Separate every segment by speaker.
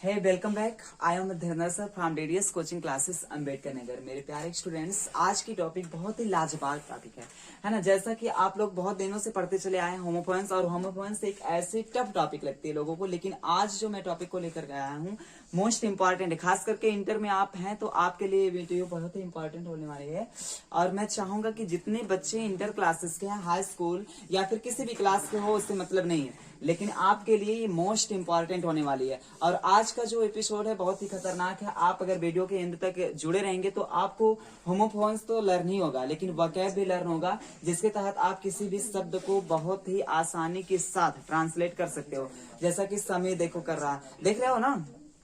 Speaker 1: Hey welcome back. I am Dhirendra sir from DDS coaching classes Ambedkar Nagar. मेरे प्यारे students, आज की टॉपिक बहुत ही लाजवाब टॉपिक है ना। जैसा कि आप लोग बहुत दिनों से पढ़ते चले आए हैं होमोफोन्स, और होमोफोन्स एक ऐसी टफ टॉपिक लगती है लोगों को, लेकिन आज जो मैं टॉपिक को लेकर आया हूँ मोस्ट इंपॉर्टेंट है। खास करके इंटर में आप हैं तो आपके लिए वीडियो बहुत ही इंपॉर्टेंट होने वाली है। और मैं चाहूंगा कि जितने बच्चे इंटर क्लासेस के हैं, हाई स्कूल या फिर किसी भी क्लास के हो, उससे मतलब नहीं है, लेकिन आपके लिए ये मोस्ट इंपॉर्टेंट होने वाली है। और आज का जो एपिसोड है बहुत ही खतरनाक है। आप अगर वीडियो के एंड तक जुड़े रहेंगे तो आपको होमोफोन्स तो लर्न ही होगा, लेकिन वोकैब भी लर्न होगा, जिसके तहत आप किसी भी शब्द को बहुत ही आसानी के साथ ट्रांसलेट कर सकते हो। जैसा कि समय देखो कर रहा, देख रहे हो ना।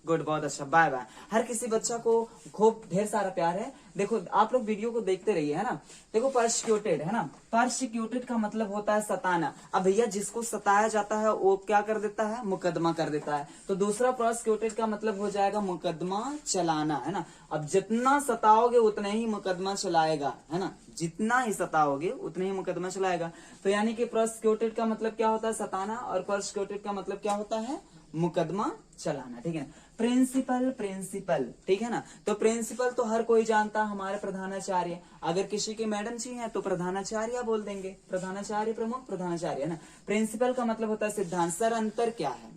Speaker 1: गुड, बहुत अच्छा, बाय बाय। हर किसी बच्चा को खूब ढेर सारा प्यार है। देखो आप लोग वीडियो को देखते रहिए, है ना। देखो परसिक्यूटेड, है ना। परसिक्यूटेड का मतलब होता है सताना। अब भैया जिसको सताया जाता है वो क्या कर देता है, मुकदमा कर देता है। तो दूसरा प्रोसिक्यूटेड का मतलब हो जाएगा मुकदमा चलाना, है ना। अब जितना सताओगे उतना ही मुकदमा चलाएगा, है ना। जितना ही सताओगे उतना ही मुकदमा चलाएगा। तो यानी कि प्रोसिक्यूटेड का मतलब क्या होता है, सताना, और परसिक्यूटेड का मतलब क्या होता है, मुकदमा चलाना। ठीक है ना। प्रिंसिपल, प्रिंसिपल, ठीक है ना। तो प्रिंसिपल तो हर कोई जानता है, हमारे प्रधानाचार्य। अगर किसी के मैडम जी हैं तो प्रधानाचार्य बोल देंगे, प्रधानाचार्य, प्रमुख प्रधानाचार्य, है ना। प्रिंसिपल का मतलब होता है सिद्धांत। सर अंतर क्या है?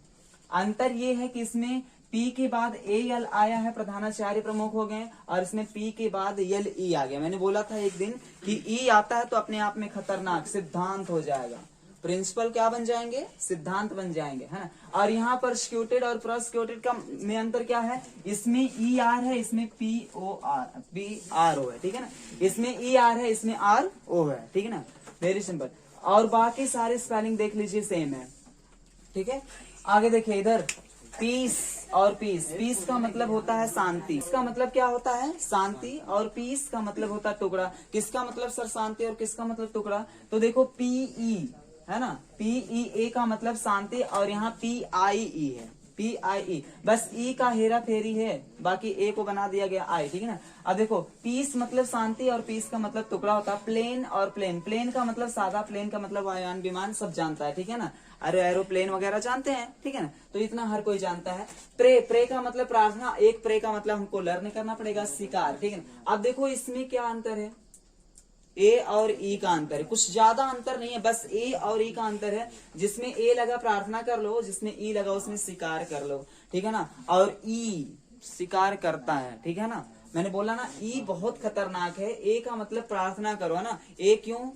Speaker 1: अंतर ये है कि इसमें पी के बाद ए एल आया है, प्रधानाचार्य प्रमुख हो गए, और इसमें पी के बाद एल ई आ गया। मैंने बोला था एक दिन कि ई आता है तो अपने आप में खतरनाक सिद्धांत हो जाएगा। प्रिंसिपल क्या बन जाएंगे, सिद्धांत बन जाएंगे, है ना। और यहाँ पर प्रोसिक्यूटेड और प्रोसिक्यूटेड का में अंतर क्या है, इसमें ई आर है, इसमें पी आर ओ है, ठीक है ना। इसमें ई आर है, इसमें आर ओ है, ठीक है ना। Very simple. और बाकी सारे स्पेलिंग देख लीजिए सेम है, ठीक है। आगे देखिए इधर, पीस और पीस। पीस का मतलब होता है शांति। इसका मतलब क्या होता है, शांति। और पीस का मतलब होता है टुकड़ा। किसका मतलब सर शांति, और किसका मतलब टुकड़ा? तो देखो पीई है ना, पीई ए का मतलब शांति, और यहाँ PIE है, PIE। बस ई का हेरा फेरी है, बाकी ए को बना दिया गया आई, ठीक है ना। अब देखो पीस मतलब शांति और पीस का मतलब टुकड़ा होता है। प्लेन और प्लेन, प्लेन का मतलब सादा, प्लेन का मतलब वायुयान विमान, सब जानता है, ठीक है ना। अरे एरोप्लेन वगैरह जानते हैं, ठीक है ना। तो इतना हर कोई जानता है। प्रे, प्रे का मतलब प्रार्थना। एक प्रे का मतलब हमको लर्न करना पड़ेगा, शिकार, ठीक है ना। अब देखो इसमें क्या अंतर है, ए और ई का अंतर है। कुछ ज्यादा अंतर नहीं है, बस ए और ई का अंतर है। जिसमें ए लगा प्रार्थना कर लो, जिसमें ई लगा उसमें शिकार कर लो, ठीक है ना। और ई शिकार करता है, ठीक है ना। मैंने बोला ना ई बहुत खतरनाक है। ए का मतलब प्रार्थना करो, है ना। ए क्यों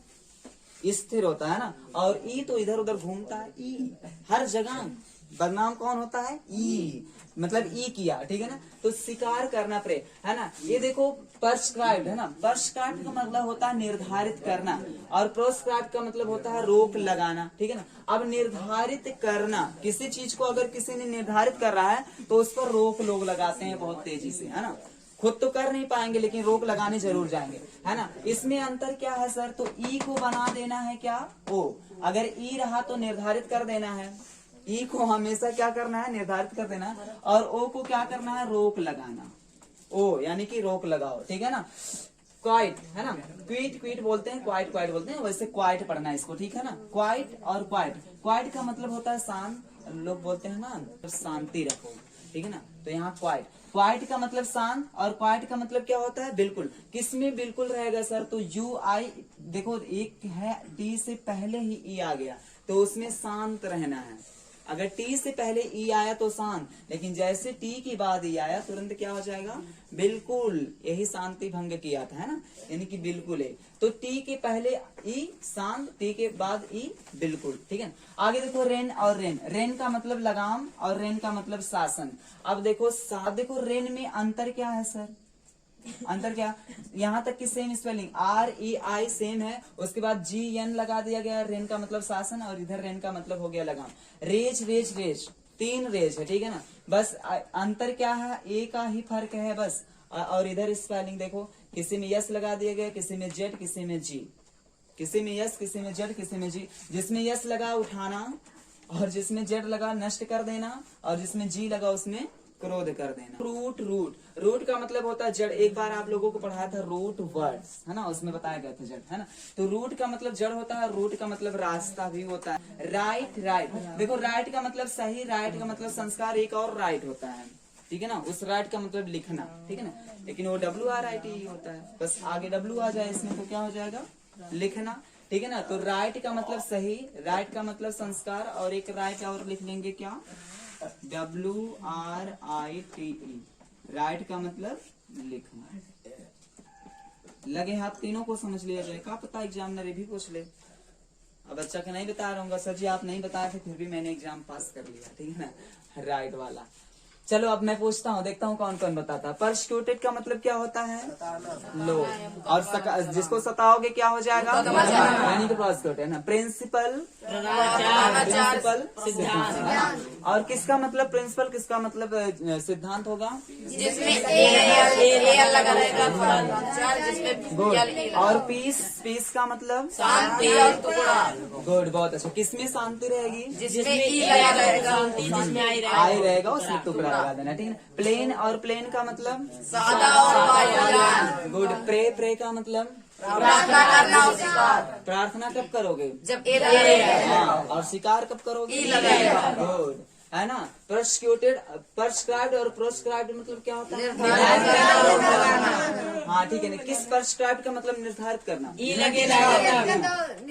Speaker 1: स्थिर होता है ना, और ई तो इधर उधर घूमता है। ई हर जगह बदनाम कौन होता है, ई, मतलब ई किया, ठीक है ना। तो शिकार करना, प्रे, है ना। ये देखो पर्सक्राइब्ड, है ना। पर्सक्राइब्ड का मतलब होता है निर्धारित करना, और प्रोस्क्राइब्ड का मतलब होता है रोक लगाना, ठीक है ना। अब निर्धारित करना, किसी चीज को अगर किसी ने निर्धारित कर रहा है तो उस पर रोक लोग लगाते हैं बहुत तेजी से, है ना। खुद तो कर नहीं पाएंगे लेकिन रोक लगाने जरूर जाएंगे, है ना। इसमें अंतर क्या है सर, तो ई को बना देना है क्या, ओ। अगर ई रहा तो निर्धारित कर देना है, ई को हमेशा क्या करना है, निर्धारित कर देना है, और ओ को क्या करना है, रोक लगाना। ओ यानी कि रोक लगाओ, ठीक है ना। क्वाइट, है ना। क्विट क्विट बोलते हैं, क्वाइट क्वाइट बोलते हैं, वैसे क्वाइट पढ़ना है इसको, ठीक है ना। क्वाइट और क्वाइट, क्वाइट का मतलब होता है शांत, लोग बोलते हैं ना शांति रखो, ठीक है ना। तो यहाँ क्वाइट, क्वाइट का मतलब शांत, और क्वाइट का मतलब क्या होता है, बिल्कुल। किसमें बिल्कुल रहेगा सर, तो यू आई, देखो एक है टी से पहले ही ई आ गया तो उसमें शांत रहना है। अगर टी से पहले ई आया तो शांत, लेकिन जैसे टी के बाद ई आया तुरंत क्या हो जाएगा, बिल्कुल। यही शांति भंग किया था, है ना, यानी कि बिल्कुल है। तो टी के पहले ई शांत, टी के बाद ई बिल्कुल, ठीक है। आगे देखो रेन और रेन। रेन का मतलब लगाम और रेन का मतलब शासन। अब देखो देखो रेन में अंतर क्या है सर, अंतर क्या, यहाँ तक की सेम स्पेलिंग, REI सेम है, उसके बाद GN लगा दिया गया। रेन का मतलब शासन, और इधर रेन का मतलब हो गया लगाम। रेज, रेज, रेज, तीन रेज है, ठीक है ना। बस अंतर क्या है, ए का ही फर्क है बस। और इधर स्पेलिंग देखो, किसी में यस लगा दिया गया, किसी में जेड, किसी में जी, किसी में यस, किसी में जेड, किसी में जी। जिसमें यस लगा उठाना, और जिसमें जेड लगा नष्ट कर देना, और जिसमें जी लगा उसमें क्रोध कर देना। रूट रूट रूट का मतलब होता है जड़। एक बार आप लोगों को पढ़ाया था रूट वर्ड्स, है ना, उसमें बताया गया था जड़, है ना। तो रूट का मतलब जड़ होता है, रूट का मतलब रास्ता भी होता है। राइट राइट, देखो राइट का मतलब सही, राइट का मतलब संस्कार, एक और राइट होता है, ठीक है ना। उस राइट का मतलब लिखना, ठीक है ना, लेकिन वो WRIT होता है, बस आगे W आ जाए इसमें तो क्या हो जाएगा, लिखना, ठीक है ना। तो राइट का मतलब सही, राइट का मतलब संस्कार, और एक राइट और लिख लेंगे क्या, WRITE, राइट का मतलब लिखना। लगे हाथ तीनों को समझ लिया जाए, क्या पता एग्जामिनर ये भी पूछ ले। अब बच्चा के नहीं बता रहा हूँ सर जी आप नहीं बताए थे फिर भी मैंने एग्जाम पास कर लिया, ठीक है ना, राइट वाला। चलो अब मैं पूछता हूँ, देखता हूँ कौन कौन बताता है। परसिक्यूटेड का मतलब क्या होता है, लो, और जिसको सताओगे क्या हो जाएगा, यानी कि प्रोसिक्यूटेड, है ना। प्रिंसिपल, प्रिंसिपल सिद्धांत, और किसका मतलब प्रिंसिपल, किसका मतलब सिद्धांत होगा, गुड। और पीस, पीस का मतलब
Speaker 2: शांति और टुकड़ा।
Speaker 1: गुड, बहुत अच्छा। किसमें शांति रहेगी,
Speaker 2: जिसमें ई रहेगा, जिसमें
Speaker 1: आई रहेगा उसमें टुकड़ा लगा देना, ठीक है। प्लेन, और प्लेन का मतलब
Speaker 2: सादा और वायुयान।
Speaker 1: गुड। प्रे, प्रे का मतलब
Speaker 2: प्रार्थना करना और शिकार।
Speaker 1: प्रार्थना कब करोगे,
Speaker 2: जब ए लगेगा।
Speaker 1: हाँ, और शिकार कब करोगे,
Speaker 2: ई लगेगा।
Speaker 1: गुड, है ना। प्रोसिक्यूटेड, प्रिस्क्राइब्ड और प्रोस्क्राइब्ड मतलब क्या होता है, हाँ ठीक है ना। किस प्रिस्क्राइब्ड का मतलब निर्धारित करना,
Speaker 2: ई लगेगा,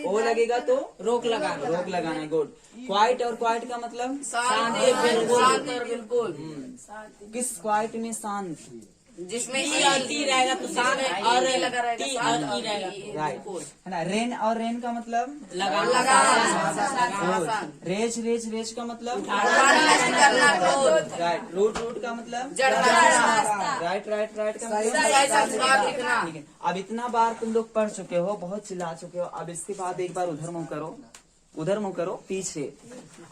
Speaker 1: ओ लगेगा तो
Speaker 2: रोक लगाना।
Speaker 1: रोक लगाना, गुड। क्वाइट, और क्वाइट का मतलब
Speaker 2: शांति शांत और बिल्कुल।
Speaker 1: किस क्वाइट में शांत,
Speaker 2: जिसमें ई रहेगा तो शांत, और ई लगा रहेगा शांत और ई रहेगा
Speaker 1: राइट, है ना। रेन, और रेन का मतलब
Speaker 2: लगाना।
Speaker 1: रेज, रेज, रेज का मतलब
Speaker 2: करना क्रोध।
Speaker 1: राइट। रूट, रूट का मतलब
Speaker 2: जड़ना।
Speaker 1: राइट, राइट, राइट का मतलब
Speaker 2: सही संस्कार लिखना।
Speaker 1: ठीक है। अब इतना बार तुम लोग पढ़ चुके हो, बहुत चिल्ला चुके हो, अब इसके बाद एक बार उधर मुंह करो, उधर मुंह करो पीछे।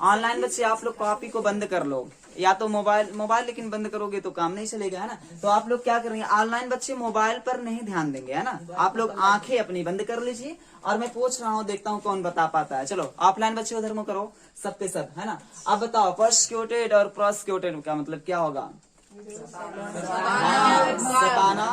Speaker 1: ऑनलाइन बच्चे आप लोग कॉपी को बंद कर लो, या तो मोबाइल लेकिन बंद करोगे तो काम नहीं चलेगा, है ना। तो आप लोग क्या करेंगे, ऑनलाइन बच्चे मोबाइल पर नहीं ध्यान देंगे, है ना। आप लोग आंखें अपनी बंद कर लीजिए, और मैं पूछ रहा हूँ, देखता हूँ कौन बता पाता है। चलो ऑफलाइन बच्चे उधर मुंह करो, सब पे सब, है ना। अब बताओ परसिक्यूटेड और प्रोसिक्यूटेड का मतलब क्या होगा, सताना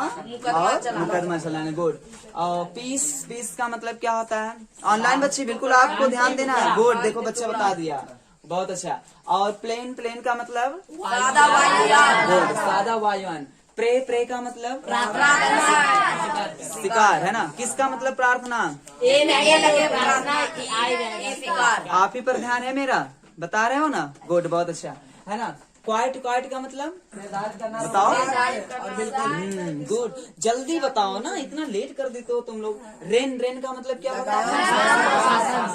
Speaker 1: और मुकदमा चलाना, गुड। और पीस, पीस का मतलब क्या होता है, ऑनलाइन बच्चे बिल्कुल आपको ध्यान देना है, गुड, देखो बच्चा बता दिया, बहुत अच्छा। और प्लेन, प्लेन का मतलब
Speaker 2: सादा वायुयान।
Speaker 1: गुड, सादा वायुयान। प्रे, प्रे का मतलब
Speaker 2: प्रार्थना।
Speaker 1: शिकार, है ना। किसका मतलब प्रार्थना,
Speaker 2: ए लगे प्रार्थना, आई रहेगा शिकार।
Speaker 1: आप ही पर ध्यान है मेरा, बता रहे हो ना, गुड, बहुत अच्छा, है ना। क्वाइट, क्वाइट का मतलब बताओ, गुड, जल्दी बताओ ना, इतना लेट कर देते हो तुम लोग। रेन, रेन का मतलब क्या होता है,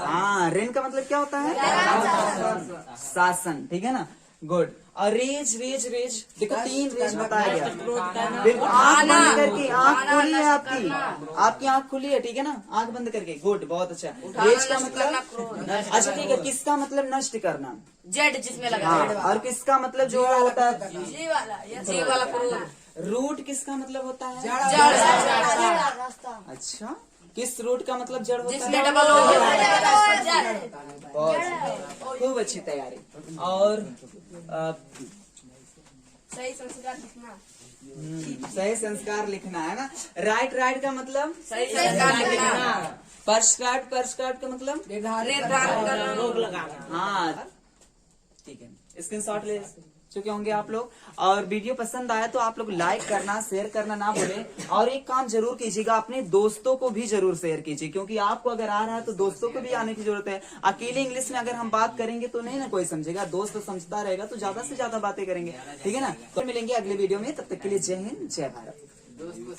Speaker 1: हाँ, रेन का मतलब क्या होता है, शासन, ठीक है ना, गुड। और रेज, रेज, रेज, देखो 3 रेज बताया गया, बिल्कुल आंख बंद करके, आंख खुली है आपकी, आपकी आंख खुली है, ठीक है ना, आंख बंद करके, गुड, बहुत अच्छा। रेज का मतलब अच्छा ठीक है, किसका मतलब नष्ट करना,
Speaker 2: जेड जिसमें लगा
Speaker 1: हाँ, और किसका मतलब जो होता है,
Speaker 2: जी वाला क्रोध।
Speaker 1: रूट किसका मतलब होता है,
Speaker 2: जड़।
Speaker 1: अच्छा, किस रूट का मतलब जड़ होता
Speaker 2: जिसमें
Speaker 1: है,
Speaker 2: डबल
Speaker 1: बहुत खूब अच्छी तैयारी। और
Speaker 2: सही संस्कार लिखना।
Speaker 1: सही संस्कार लिखना, है ना। राइट, राइट का मतलब
Speaker 2: सही संस्कार लिखना।
Speaker 1: परस्क्राइब्ड, परस्क्राइब्ड का मतलब
Speaker 2: निर्धारित करना, रोक लगाना।
Speaker 1: हाँ ठीक है, स्क्रीनशॉट ले चुके होंगे आप लोग। और वीडियो पसंद आया तो आप लोग लाइक करना, शेयर करना ना भूलें, और एक काम जरूर कीजिएगा, अपने दोस्तों को भी जरूर शेयर कीजिए, क्योंकि आपको अगर आ रहा है तो दोस्तों को भी आने की जरूरत है। अकेले इंग्लिश में अगर हम बात करेंगे तो नहीं ना कोई समझेगा, दोस्त समझता रहेगा तो ज्यादा से ज्यादा बातें करेंगे, ठीक है ना। तो मिलेंगे अगले वीडियो में, तब तक के लिए जय हिंद, जय भारत।